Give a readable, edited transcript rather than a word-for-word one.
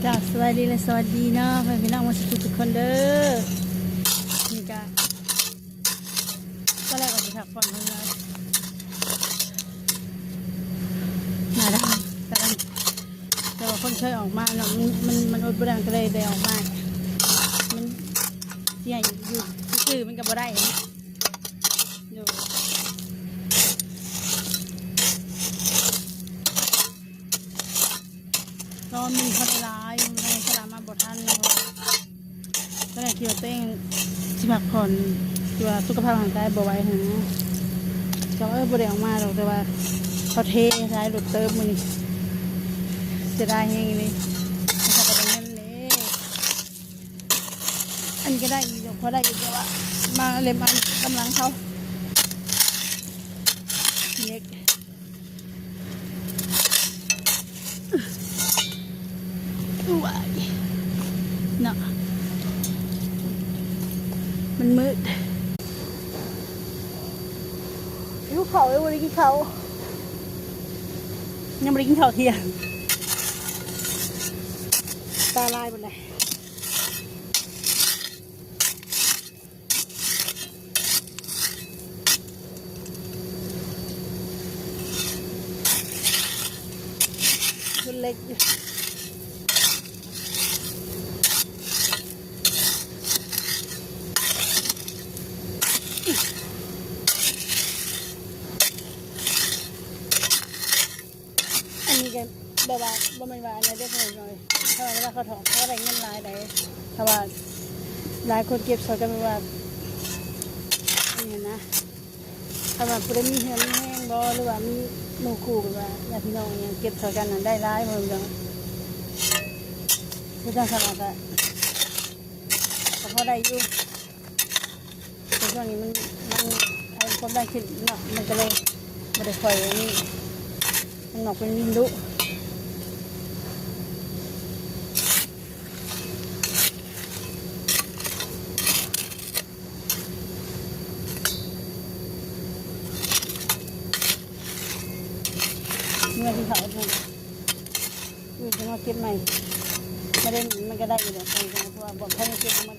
จ้าสวัสดีและสวัสดีเนาะพี่น้องมาสุขทุกคนเด้อนี่ก็แรกก็จะถักผ่อนเลยมาได้แต่ว่าคนเคยออกมาเนาะมันอดบ่ได้ก็เลยได้ออกมามันใหญ่อยู่ชื่อมันก็บ่ได้อยู่ตอนมีคนร้ายในสนามมาบททันนะก็เลยคิดว่าตัวเองสิพักผ่อนคิดว่าสุขภาพร่างกายบ่ไหวหาก็บ่ได้ออกมาหรอกแต่ว่าเขาเทร้ายหลุดเติมมือจะได้ยังไงนี่เขาก็เป็นเงินเลยอันนี้ก็ได้อีกพอได้อีกแต่ว่ามาเล่มอันกำลังเขาเล็กไหวเนาะมันมืดลูกเขายังไม่ได้กินเขายังไม่ได้กินข้าวเที่ยงตาลายหมดเลยคนเล็กอันนี้ก็แบบว่าบ่เป็นว่าอะไรได้เพิ่มหน่อยถ้าว่าเขาถอดเขาได้เงินหลายได้ถ้าว่าหลายคนเก็บเขาจะแบบว่าอย่างนี้นะถ้าว่าผู้ใดมีเงินมีแห้งบ่หรือว่ามีหมู่คู่แบบว่าญาติพี่น้องอย่างเก็บเขากันนั้นได้หลายเพิ่มจังผู้จ้างสมัครก็พอได้อยู่แต่ช่วงนี้มันไอ้ความได้ขึ้นเนาะมันก็เลยไม่ได้ค่อยนี่มันออกเป็นวินดุเมื่อที่เขาเนี่ยจะมาเก็บใหม่ไม่ได้มันก็ได้อยู่แล้วเพราะว่าบอกให้เก็บมัน